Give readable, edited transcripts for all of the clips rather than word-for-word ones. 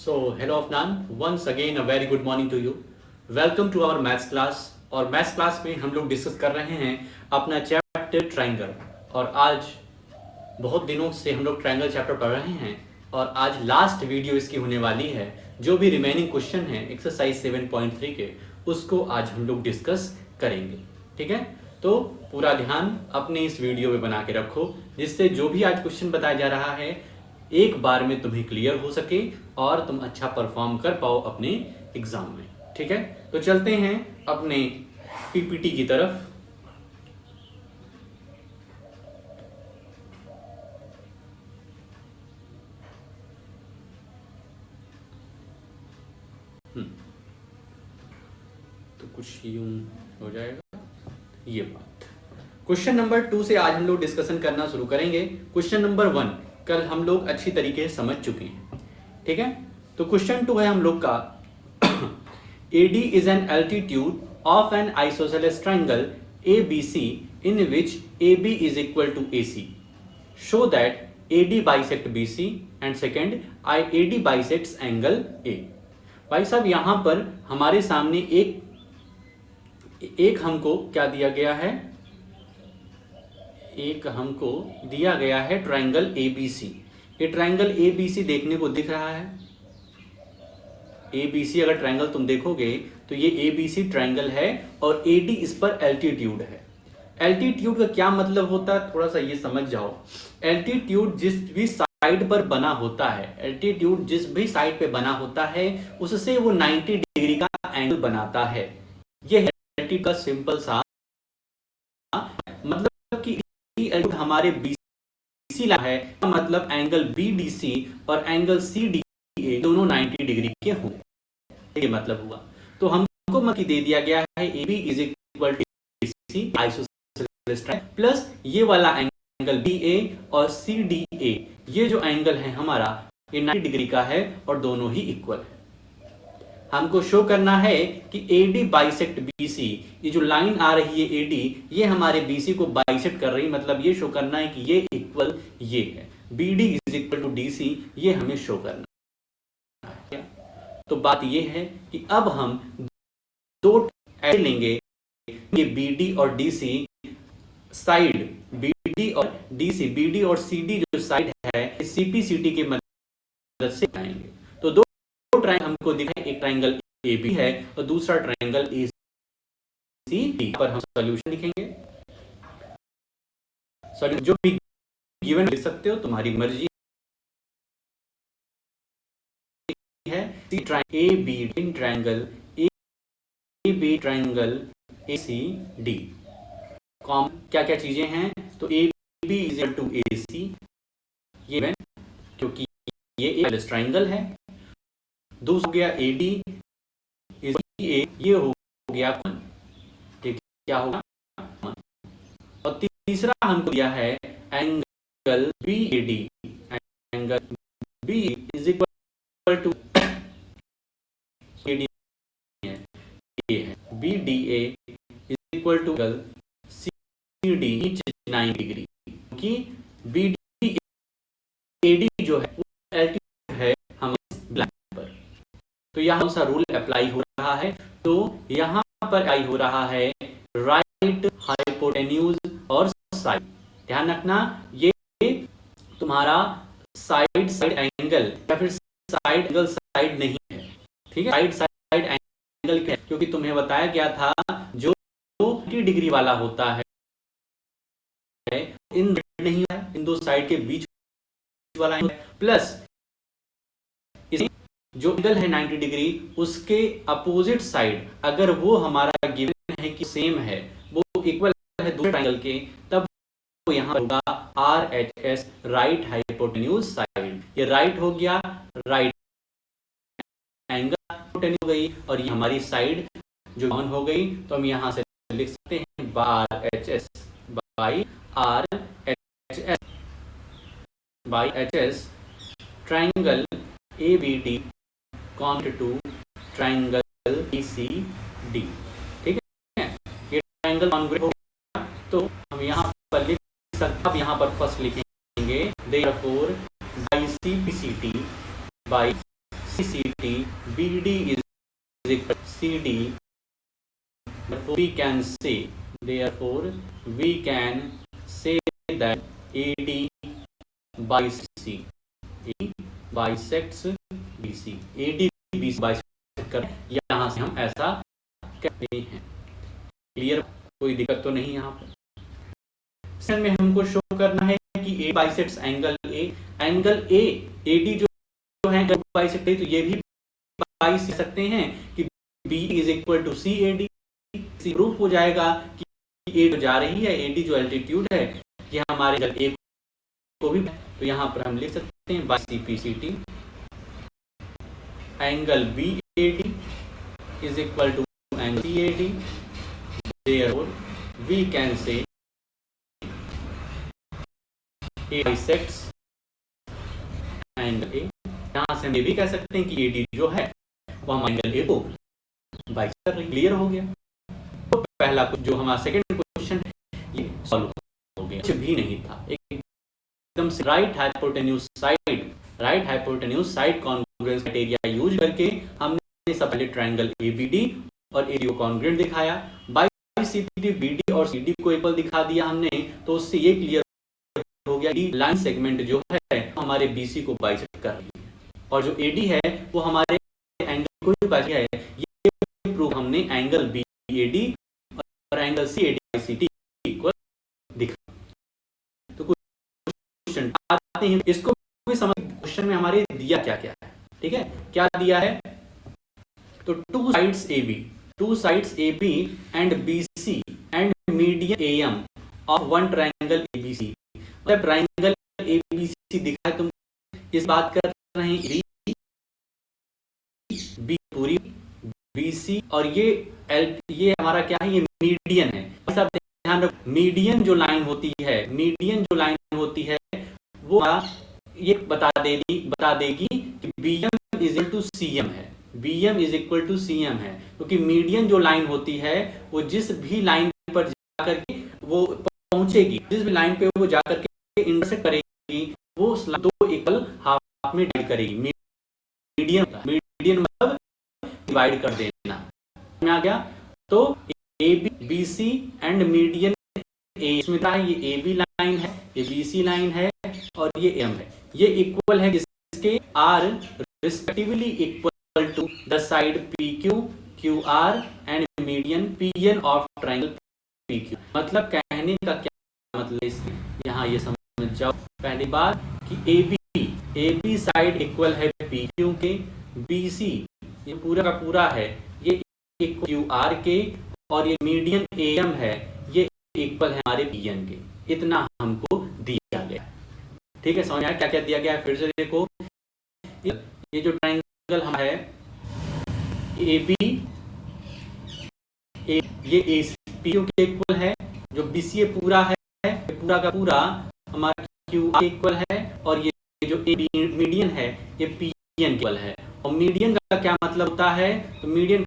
So, hello Afnan, once again a very good morning to you. Welcome to our maths class. और maths class में हम लोग discuss कर रहे हैं अपना चैप्टर ट्रायंगल। और आज बहुत दिनों से हम लोग ट्रायंगल चैप्टर पढ़ रहे हैं और आज लास्ट वीडियो इसकी होने वाली है। जो भी रिमेनिंग क्वेश्चन है एक्सरसाइज 7.3 के, उसको आज हम लोग डिस्कस करेंगे। ठीक है, तो पूरा ध्यान अपने इस वीडियो में बना के रखो, जिससे जो भी आज क्वेश्चन बताया जा रहा है एक बार में तुम्हें क्लियर हो सके और तुम अच्छा परफॉर्म कर पाओ अपने एग्जाम में। ठीक है, तो चलते हैं अपने पीपीटी की तरफ। तो कुछ यूं हो जाएगा ये बात। क्वेश्चन नंबर 2 से आज हम लोग डिस्कशन करना शुरू करेंगे। क्वेश्चन नंबर 1 कल हम लोग अच्छी तरीके से समझ चुके हैं। ठीक है, तो क्वेश्चन 2 है हम लोग का AD is an altitude of an isosceles triangle ABC in which AB is equal to AC. Show that AD bisect BC and second AD bisects angle A. भाई साहब यहाँ पर हमारे सामने एक हमको क्या दिया गया है, एक हमको दिया गया है ट्रायंगल ABC। ये ट्रायंगल ABC देखने को दिख रहा है। ABC अगर ट्रायंगल तुम देखोगे तो ये ABC ट्रायंगल है और AD इस पर एल्टीट्यूड है। एल्टीट्यूड का क्या मतलब होता है, थोड़ा सा ये समझ जाओ। एल्टीट्यूड जिस भी साइड पर बना होता है, एल्टीट्यूड जिस भी साइड पे बना होता है उससे वो 90 डिग्री का एंगल बनाता है। ये है एल्टीट्यूड का सिंपल सा मतलब कि एल्टीट्यूड हमारे BC लाइन है, मतलब एंगल BDC और एंगल CDA दोनों 90 डिग्री के होंगे। ये मतलब हुआ। तो हमको मतलब दे दिया गया है AB is equal to BC isosceles triangle plus ये वाला एंगल BA और CDA, ये जो एंगल है हमारा ये 90 डिग्री का है और दोनों ही इक्वल है। हमको शो करना है कि AD बाइसेक्ट BC, ये जो लाइन आ रही है AD ये हमारे BC को बाइसेक्ट कर रही है, मतलब ये शो करना है कि ये इक्वल ये है। BD is equal to DC, ये हमें शो करना है। तो बात ये है कि अब हम दो ऐसे लेंगे, ये BD और DC साइड, BD और DC, BD और CD जो साइड है CPCT के मदद से बनाएंगे। तो दो ट्रायंगल हमको दिखाई, एक ट्रायंगल AB है और दूसरा ट्रायंगल ACD। पर हम सॉल्यूशन लिखेंगे। सॉल्यूशन जो भी गिवन लिख सकते हो, तुम्हारी मर्जी है। AB triangle AB triangle ACD कॉम क्या क्या चीजें हैं, तो AB is equal to AC, ये क्योंकि ये एक ट्रायंगल है। दूसरा हो गया AD इज A, ये हो गया ठीक, क्या होगा। और तीसरा हमको दिया है angle BAD, angle B is equal to AD है, ये है BDA is equal to angle CD 90 degree, क्योंकि BDAD जो है वो एल्टीट्यूड है हमारे लाइन पर। तो यहाँ सा रूल अप्लाई हो रहा है, तो यहाँ पर अप्लाई हो रहा है राइट हाइपोटेन्यूज और साइड। ध्यान रखना ये तुम्हारा साइड एंगल या फिर साइड एंगल साइड नहीं है। ठीक है, साइड एंगल क्या है, क्योंकि तुम्हें बताया गया था जो 90 डिग्री वाला होता है इन नहीं है, इन दो साइड के बीच वाला एंगल प्लस जो एंगल है 90 डिग्री उसके अपोजिट साइड अगर वो हमारा गिवन है कि सेम है, वो इक्वल है दूसरे ट्रायंगल के, तब वो यहाँ होगा RHS राइट हाइपोटेन्यूज साइड। ये राइट हो गया, राइट एंगल हाइपोटेन्यूज हो गई और ये हमारी साइड जो ऑन हो गई। तो हम यहाँ से लिख सकते हैं RHS by RHS triangle ABD कॉन्ट टू ट्रायंगल ACD। ठीक है, ये ट्रायंगल कॉन्ग्रुएंट हो गया, तो हम यहाँ पर लिख सकते हैं। अब यहाँ पर फर्स्ट लिखेंगे therefore by CPCT by CCT, BD is equal to CD. Therefore we can say that AD bisects C. AD bisects BC. AD BC bisect कर, यहाँ से हम ऐसा कहते हैं। क्लियर, कोई दिक्कत तो नहीं यहाँ पर। सेकंड में हमको शो करना है कि A bisects angle A, angle A AD जो है बाइसेक्ट है, तो ये भी बाइसेक्ट सकते हैं कि B is equal to CAD। Proof हो जाएगा कि A जा रही है, AD जो एल्टीट्यूड है, ये हमारे एंगल A को भी, तो यहाँ पर हम लिख सकते हैं by CPCT angle BAD is equal to angle CAD। Therefore we can say A bisects angle A। यहाँ से हम ये भी कह सकते हैं कि AD जो है वो हम एंगल A को बाइसेक्ट कर रही है। क्लियर हो गया। तो पहला जो हमारा सेकंड क्वेश्चन ये सॉल्व हो गया, कुछ भी नहीं था, एकदम से right hypotenuse side congruence criteria use करके हमने सब पहले ट्रायंगल ABD और AD को कॉन्ग्रुएंट दिखाया, बाय CPD BD और CD को इक्वल दिखा दिया हमने, तो उससे ये क्लियर हो गया कि लाइन सेगमेंट जो है हमारे BC को बाइसेक्ट कर रही है और जो AD है वो हमारे एंगल को भी बाइसेक्ट है। ये प्रूफ हमने एंगल BAD और एंगल CAD CT इक्वल दिखा। तो क्वेश्चन आते हैं, इसको भी समझ, क्वेश्चन में हमारे दिया क्या क्या है, ठीक है, क्या दिया है, तो two sides AB and BC and median AM of one triangle ABC। मतलब ट्रायंगल ABC दिखा है, तुम इस बात कर रहे हैं B पूरी BC और ये हमारा क्या है, ये मीडियन है। सब ध्यान रखो, मीडियन जो लाइन होती है वो ये बता देगी कि BM is equal to CM है, BM is equal to CM है, क्योंकि मीडियन जो लाइन होती है वो जिस भी लाइन पर जाकर के वो पहुंचेगी, जिस भी लाइन पे वो जाकर के इंटरसेक्ट करेगी, वो दो इक्वल हाफ में डिवाइड करेगी। मीडियन मतलब डिवाइड कर देना, समझ आ गया। तो AB BC and median A, इसमें क्या है, ये AB लाइन है, ये BC लाइन है और ये M है, ये इक्वल है किसके, R respectively equal to the side PQ QR and median PN of triangle PQ। मतलब कहने का क्या मतलब इसमें, यहाँ ये समझ जाओ। पहली बात कि AB साइड इक्वल है PQ के, BC ये पूरा का पूरा है ये इक्वल QR के, और ये मीडियन AM है ये इक्वल है हमारे PN के। इतना हमको दिया गया है, ठीक है, समझ आया क्या क्या दिया गया है। फिर से देखो, ये जो ट्रायंगल हम है AB ये PQ के इक्वल है, जो BC पूरा है पूरा का पूरा हमारा QR इक्वल है, और ये जो AB मीडियन है ये PN इक्वल है। और मीडियन का क्या मतलब होता है, तो median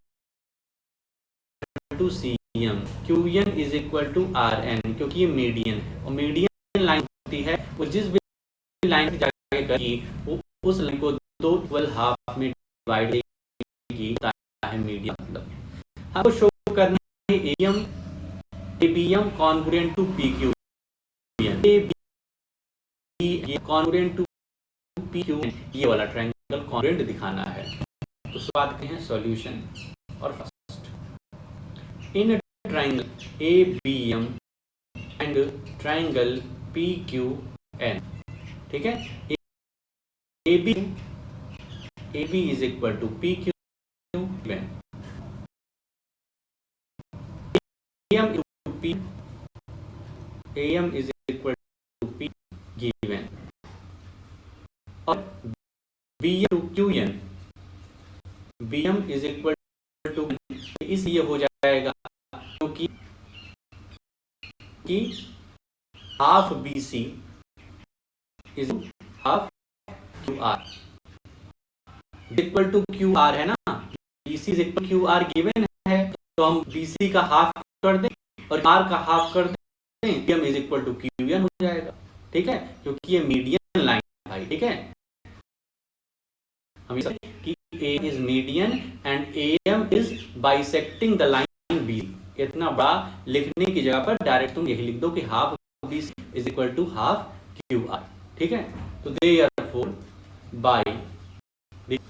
to CM, QN is equal to RN, क्योंकि ये मीडियन और मीडियन लाइन होती है वो जिस भी लाइन पे जाके करेगी वो उस लाइन को दो इक्वल हाफ में डिवाइड करेगी, है मीडियन। मतलब हमको शो करना है ABM कॉन्ग्रुएंट टू PQ, ये कॉन्ग्रुएंट टू PQ, ये वाला ट्रायंगल कॉन्ग्रुएंट दिखाना है। तो बात हैं सॉल्यूशन। और first, in triangle ABM and triangle PQN, ठीक है, AB is equal to PQN, AM is equal to P given, और BM to QN, BM is equal to, इसलिए हो जाएगा क्योंकि half BC is half QR equal to QR है ना, BC is equal QR given है, तो हम BC का हाफ कर दें और R का हाफ कर दें, BM is equal to QN हो जाएगा, ठीक है, क्योंकि ये मीडियन लाइन भाई, ठीक है। हम कि A is median and M is bisecting the line B. इतना बड़ा लिखने की जगह पर डायरेक्ट तुम यही लिख दो कि half B is equal to half Q R. ठीक है, तो देयरफॉर बाई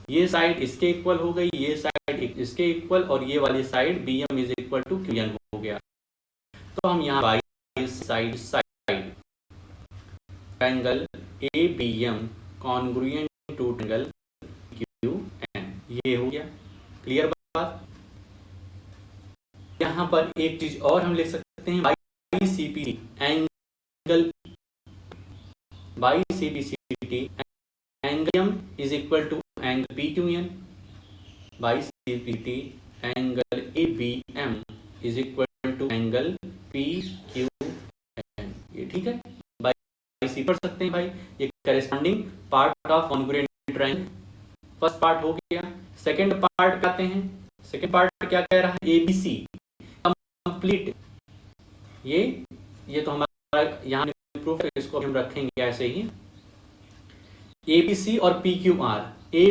ये साइड इसके इक्वल हो गई, ये साइड इसके इक्वल, और ये वाली side B M is equal to Q N हो गया। तो हम यहाँ by side triangle A B M congruent to triangle Q N, ये हो गया। क्लियर बात। यहाँ पर एक चीज और हम लिख सकते हैं, by C P angle by C P C T angle M is equal to angle P Q N, by C P T angle A B M is equal to angle P Q N. ये ठीक है, by सी पढ़ सकते हैं भाई। ये corresponding part of congruent triangle first part हो गया। सेकंड पार्ट कहते हैं, सेकंड पार्ट क्या कह रहा है, ए बी सी कंप्लीट। ये तो हमारा यहाँ प्रूफ है, इसको हम रखेंगे ऐसे ही। ए बी सी और P Q R, A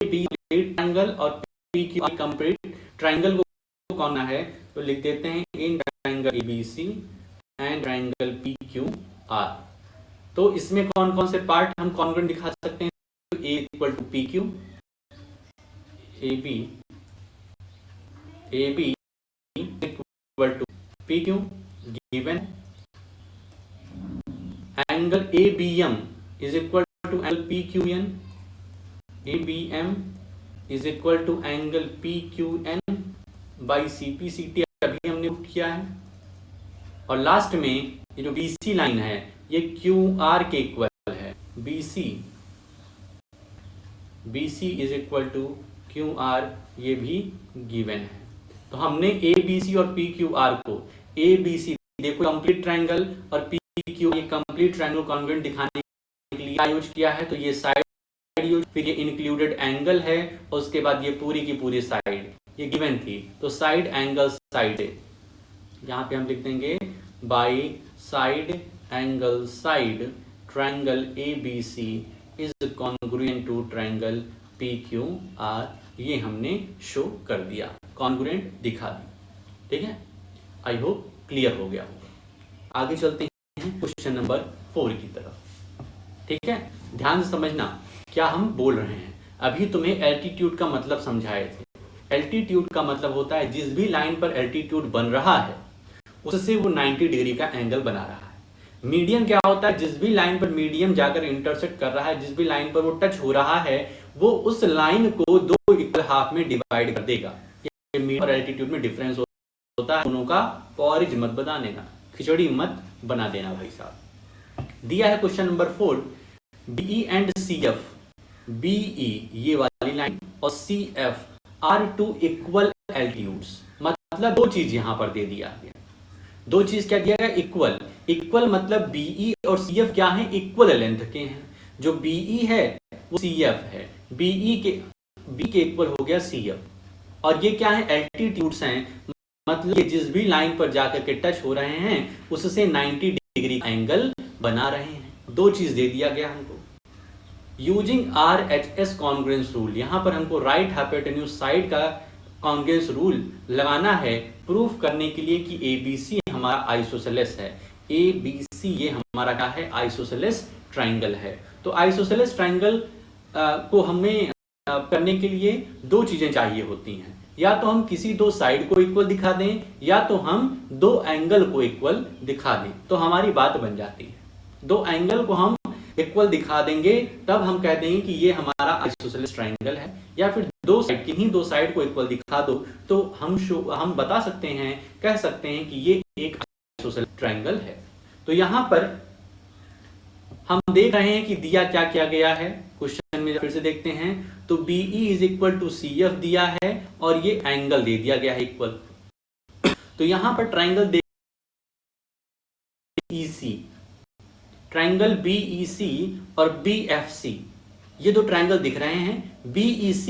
B triangle और P Q R complete triangle को कौन है, तो लिख देते हैं in triangle A B C and triangle P Q R. तो इसमें कौन कौन से पार्ट हम कॉन्ग्रुएंट दिखा सकते हैं, A equal to P Q, A B equal to P Q given, angle A B M is equal to angle P Q N, A B M is equal to angle P Q N by C P C T अभी हमने किया है। और last में ये जो B C line है ये क्यू आर के इक्वल है, B C is equal to Q R, ये भी गिवन है। तो हमने ए बी सी और पी क्यू आर को, ए बी सी देखो कंप्लीट ट्रायंगल और पी क्यू ये कंप्लीट ट्रायंगल कॉन्ग्रुएंट दिखाने के लिए यूज किया है। तो ये साइड यूज, फिर ये इंक्लूडेड एंगल है, और उसके बाद ये पूरी की पूरी साइड ये गिवन थी। तो साइड एंगल साइड, यहाँ पे हम लिख देंगे by side angle side triangle A B C is congruent to triangle P Q R. ये हमने शो कर दिया, कॉन्ग्रुएंट दिखा दी। ठीक है, आई होप क्लियर हो गया होगा। आगे चलते हैं क्वेश्चन नंबर 4 की तरफ। ठीक है, ध्यान से समझना क्या हम बोल रहे हैं। अभी तुम्हें एल्टीट्यूड का मतलब समझाए थे। एल्टीट्यूड का मतलब होता है जिस भी लाइन पर एल्टीट्यूड बन रहा है उससे वो 90 डिग्री का एंगल बना रहा है। मीडियम क्या होता है, जिस भी लाइन पर मीडियम जाकर इंटरसेक्ट कर रहा है, जिस भी लाइन पर वो टच हो रहा है, वो उस लाइन को दो इक्वल हाफ में डिवाइड कर देगा। मीडियम और एल्टीट्यूड में डिफरेंस होता है, दोनों का पॉरिज मत बना देना, खिचड़ी मत बना देना भाई साहब। दिया है question number 4, B E and C F, B E ये वाली लाइन और C F are two equal altitudes. मतलब दो चीज यहां पर दे दिया गया, दो चीज क्या दिया गया, इक्वल। इक्वल मतलब बीई और सीएफ क्या है, इक्वल लेंथ के हैं। जो बीई है वो सीएफ है, बी के इक्वल हो गया सीएफ, और ये क्या है, एल्टीट्यूड्स हैं। मतलब ये जिस भी लाइन पर जाकर के टच हो रहे हैं उससे 90 डिग्री एंगल बना रहे हैं। दो चीज दे दिया गया हमको। यूजिंग RHS कॉन्ग्रुएंस रूल, यहां पर हमको राइट हाइपोटेन्यूज साइड का कॉन्ग्रुएंस रूल लगाना है प्रूफ करने के लिए कि ABC हमारा आइसोसेलेस है। ABC ये हमारा क्या है, आइसोसेलेस ट्रायंगल है। तो आइसोसेलेस ट्रायंगल को हमें करने के लिए दो चीजें चाहिए होती हैं, या तो हम किसी दो साइड को इक्वल दिखा दें, या तो हम दो एंगल को इक्वल दिखा दें, तो हमारी बात बन जाती है। दो एंगल को हम इक्वल दिखा देंगे तब हम कह देंगे कि ये हमारा आइसोसेलेस ट्रायंगल है। या फिर दो साइड, किन्हीं दो साइड को इक्वल दिखा दो तो हम बता सकते हैं, कह सकते हैं कि ये एक आइसोसेलेस ट्रायंगल है। तो यहां पर हम देख रहे हैं कि दिया क्या किया गया है क्वेश्चन में, फिर से देखते हैं। तो BE is equal to CF दिया है और ये एंगल दे दिया गया है इक्वल। तो यहां पर ट्रायंगल BEC, ट्रायंगल BEC और BFC, ये दो ट्रायंगल दिख रहे हैं। BEC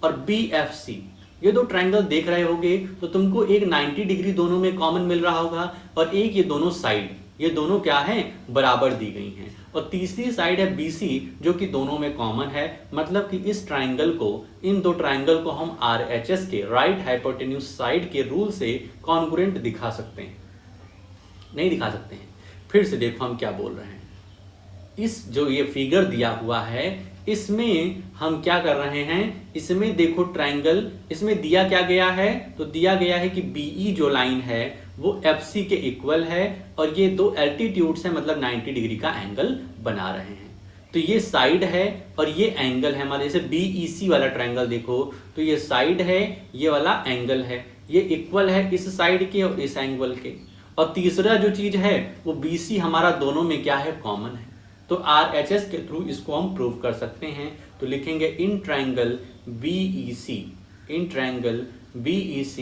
और BFC ये दो ट्रायंगल देख रहे होगे तो तुमको एक 90 डिग्री दोनों में कॉमन मिल रहा होगा, और एक ये दोनों साइड, ये दोनों क्या है, बराबर दी गई हैं। और तीसरी साइड है BC जो कि दोनों में कॉमन है, मतलब कि इस ट्राइंगल को, इन दो ट्राइंगल को हम RHS के राइट हाइपोटेन्यूज साइड के रूल से कॉन्ग्रुएंट दिखा सकते हैं, नहीं दिखा सकते हैं। फिर से देखो हम क्या बोल रहे हैं, इस जो ये फिगर दिया हुआ है इसमें हम क्या कर रहे हैं, इसमें देखो ट्राइंगल, इसमें दिया क्या गया है, तो दिया गया है कि BE जो लाइन है वो FC के इक्वल है और ये दो एल्टीट्यूड्स है, मतलब 90 डिग्री का एंगल बना रहे हैं। तो ये साइड है और ये एंगल है हमारे, जैसे BEC वाला ट्राइंगल देखो तो ये साइड है, ये वाला एंगल है, ये इक्वल है इस साइड के और इस एंगल के। और तीसरा जो चीज है वो BC हमारा दोनों में क्या है, कॉमन है। तो RHS के थ्रू इसको हम प्रूव कर सकते हैं। तो लिखेंगे in triangle BEC, in triangle BEC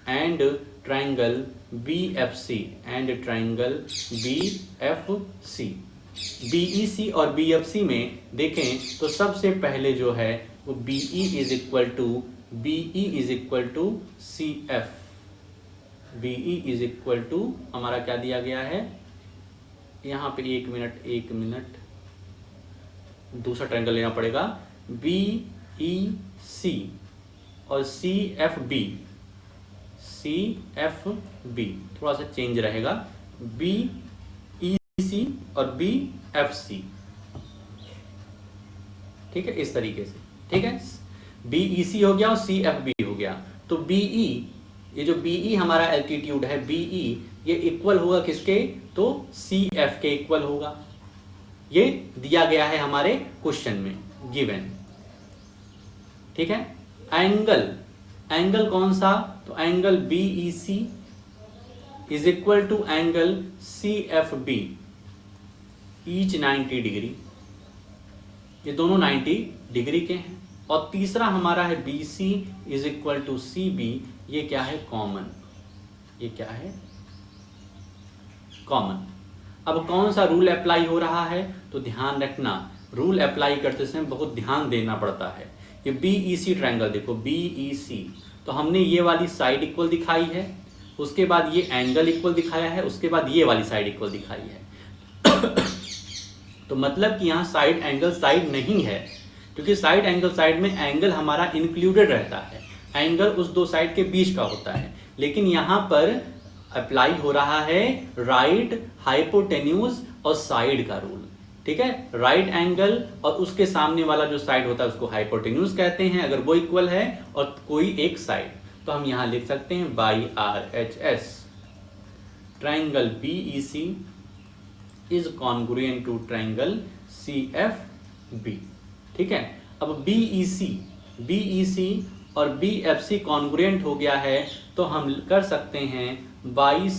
and triangle BFC and triangle BFC। BEC और BFC में देखें तो सबसे पहले जो है वो BE is equal to CF। BE is equal to हमारा क्या दिया गया है यहाँ पे, एक मिनट दूसरा ट्रायंगल लेना पड़ेगा, BEC और CFB थोड़ा सा चेंज रहेगा, BEC और BFC, ठीक है, इस तरीके से, ठीक है। BEC हो गया और CFB हो गया। तो BE, ये जो BE हमारा एल्टीट्यूड है, BE ये इक्वल होगा किसके, तो CF के इक्वल होगा। ये दिया गया है हमारे क्वेश्चन में गिवन, ठीक है। एंगल कौन सा, तो angle BEC is equal to angle CFB, each 90 degree, ये दोनों 90 डिग्री के हैं। और तीसरा हमारा है BC is equal to CB, ये क्या है, कॉमन, ये क्या है, कॉमन। अब कौन सा रूल अप्लाई हो रहा है, तो ध्यान रखना रूल अप्लाई करते समय बहुत ध्यान देना पड़ता है। ये BEC ट्रायंगल देखो, BEC, तो हमने ये वाली साइड इक्वल दिखाई है, उसके बाद ये एंगल इक्वल दिखाया है, उसके बाद ये वाली साइड इक्वल दिखाई है। तो मतलब कि यहाँ साइड एंगल साइड नहीं है, क्योंकि साइड एंगल साइड में एंगल हमारा इंक्लूडेड रहता है, एंगल उस दो साइड के बीच का होता है। लेकिन यहाँ पर अप्लाई हो रहा है राइट हाइपोटेन्यूज और साइड का रूल, ठीक है। राइट एंगल और उसके सामने वाला जो साइड होता है उसको हाइपोटेन्यूज कहते हैं, अगर वो इक्वल है और कोई एक साइड। तो हम यहां लिख सकते हैं by RHS triangle BEC is congruent to triangle CFB, ठीक है। अब BEC और BFC कॉन्ग्रुएंट हो गया है, तो हम कर सकते हैं बाई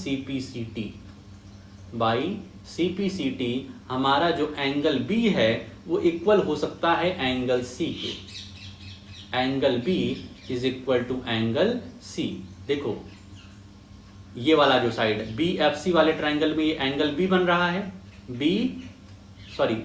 CPCT हमारा जो एंगल B है वो इक्वल हो सकता है एंगल C के, angle B is equal to angle C। देखो ये वाला जो साइड है BFC वाले ट्राइंगल में ये एंगल B बन रहा है,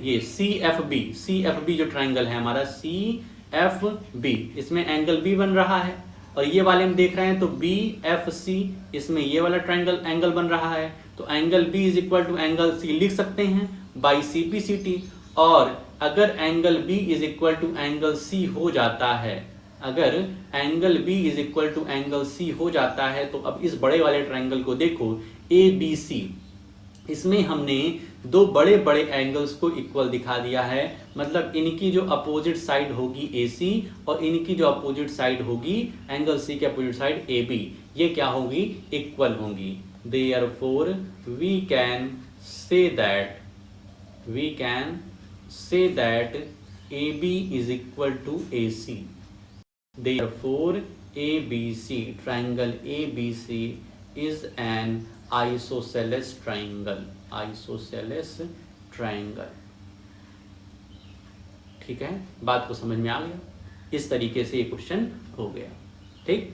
ये CFB जो ट्राइंगल है हमारा CFB, इसमें एंगल B बन रहा है। और ये वाले हम देख रहे हैं तो BFC, इसमें ये वाला ट्राइंगल एंगल बन रहा है, तो angle B is equal to angle C लिख सकते हैं बाई CPCT। और अगर angle B is equal to angle C हो जाता है, अगर angle B is equal to angle C हो जाता है, तो अब इस बड़े वाले ट्राइंगल को देखो ABC, इसमें हमने दो बड़े बड़े एंगल्स को इक्वल दिखा दिया है, मतलब इनकी जो अपोजिट साइड होगी AC और इनकी जो अपोजिट साइड होगी एंगल C के अपोजिट साइड AB, ये क्या होगी, इक्वल होंगी। Therefore we can say that AB is equal to AC. Therefore ABC, triangle ABC is an isosceles triangle, ठीक है। बात को समझ में आ गया, इस तरीके से ये क्वेश्चन हो गया, ठीक।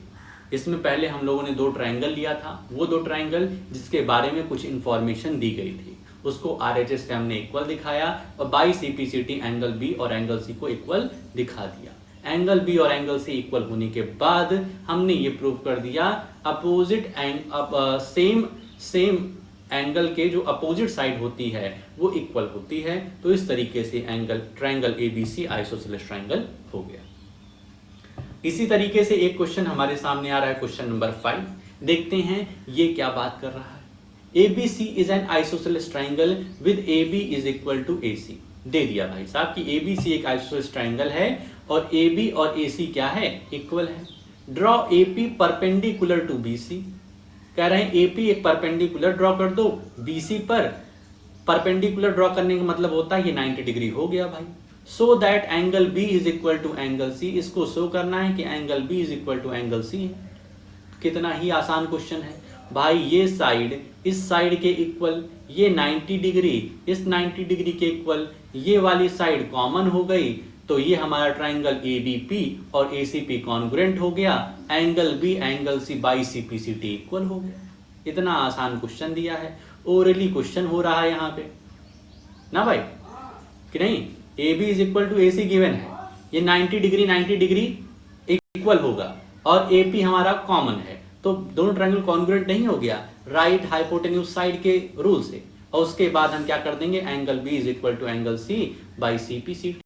इसमें पहले हम लोगों ने दो ट्रायंगल लिया था, वो दो ट्रायंगल जिसके बारे में कुछ इंफॉर्मेशन दी गई थी उसको RHS से हमने इक्वल दिखाया और बाई CPCT एंगल B और एंगल C को इक्वल दिखा दिया। एंगल B और एंगल C इक्वल होने के बाद हमने ये प्रूव कर दिया अपोजिट एंगल के जो अपोजिट साइड होती है वो इक्वल होती है। तो इस तरीके से angle triangle ABC isosceles triangle हो गया। इसी तरीके से एक क्वेश्चन हमारे सामने आ रहा है, क्वेश्चन नंबर 5। देखते हैं ये क्या बात कर रहा है। ABC is an isosceles triangle with AB is equal to AC। दे दिया भाई साहब कि ABC एक आइसोसेलेस ट्रायंगल है और AB और AC क्या है, इक्वल है। Draw AP perpendicular to BC। कह रहे हैं AP एक परपेंडिकुलर ड्रॉ कर दो BC पर। परपेंडिकुलर ड्रॉ करने का मतलब होता है ये 90 डिग्री हो गया भाई। So that angle B is equal to angle C। इसको शो करना है कि angle B is equal to angle C है। कितना ही आसान क्वेश्चन है भाई। ये साइड इस साइड के इक्वल, ये 90 डिग्री इस 90 डिग्री के इक्वल, ये वाली साइड कॉमन हो गई, तो ये हमारा ट्रायंगल ABP और ACP कॉन्ग्रुएंट हो गया। Angle B angle C by CPCT equal हो गया। इतना आसान क्वेश्चन दिया है, ओरली क्वेश्चन हो रहा है यहाँ पे ना भाई, कि नहीं। AB is equal to AC given है, ये 90 डिग्री इक्वल होगा और AP हमारा कॉमन है, तो दोनों ट्रायंगल कॉन्ग्रुएंट नहीं हो गया राइट हाइपोटेन्यूज साइड के रूल से। और उसके बाद हम क्या कर देंगे, angle B is equal to angle C by CPCT।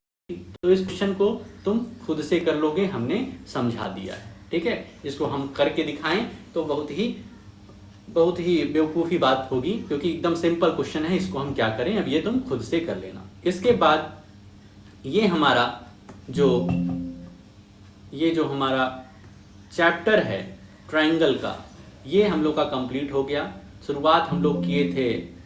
तो इस क्वेश्चन को तुम खुद से कर लोगे, हमने समझा दिया है, ठीक है। इसको हम करके दिखाएं तो बहुत ही बेवकूफ़ी बात होगी, क्योंकि एकदम सिंपल क्वेश्चन है। इसको हम क्या करें, अब ये तुम खुद से कर लेना। इसके बाद ये जो हमारा चैप्टर है ट्रायंगल का, ये हम लोग का कंप्लीट हो गया। शुरुआत हम लोग किए थे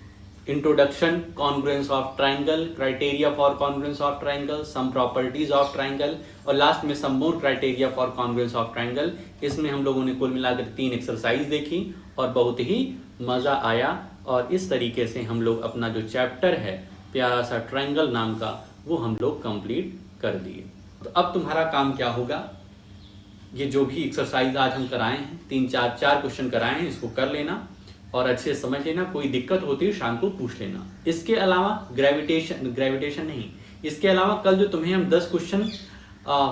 introduction, congruence of triangle, criteria for congruence of triangle, some properties of triangle, और लास्ट में some more criteria for congruence of triangle. इसमें हम लोगों ने कुल मिलाकर 3 एक्सरसाइज देखी और बहुत ही मज़ा आया। और इस तरीके से हम लोग अपना जो चैप्टर है प्यारा सा ट्रायंगल नाम का, वो हम लोग कंप्लीट कर दिए। तो अब तुम्हारा काम क्या होगा, ये जो भी एक्सरसाइज आज हम कराए हैं, 3-4 क्वेश्चन कराए हैं, इसको कर लेना और अच्छे से समझ लेना। कोई दिक्कत होती है शाम को पूछ लेना। इसके अलावा ग्रेविटेशन नहीं, इसके अलावा कल जो तुम्हें हम 10 question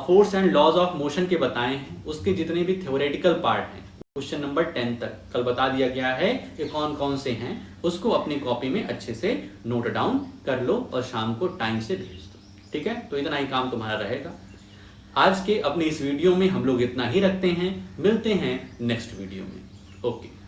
force and laws of motion के बताए हैं, उसके जितने भी थ्योरेटिकल पार्ट हैं, क्वेश्चन नंबर 10 तक कल बता दिया गया है कि कौन कौन से हैं। उसको अपनी कॉपी में अच्छे से नोट डाउन कर लो और शाम को टाइम से भेज दो, ठीक है। तो इतना ही काम तुम्हारा रहेगा। आज के अपने इस वीडियो में हम लोग इतना ही रखते हैं, मिलते हैं नेक्स्ट वीडियो में। ओके।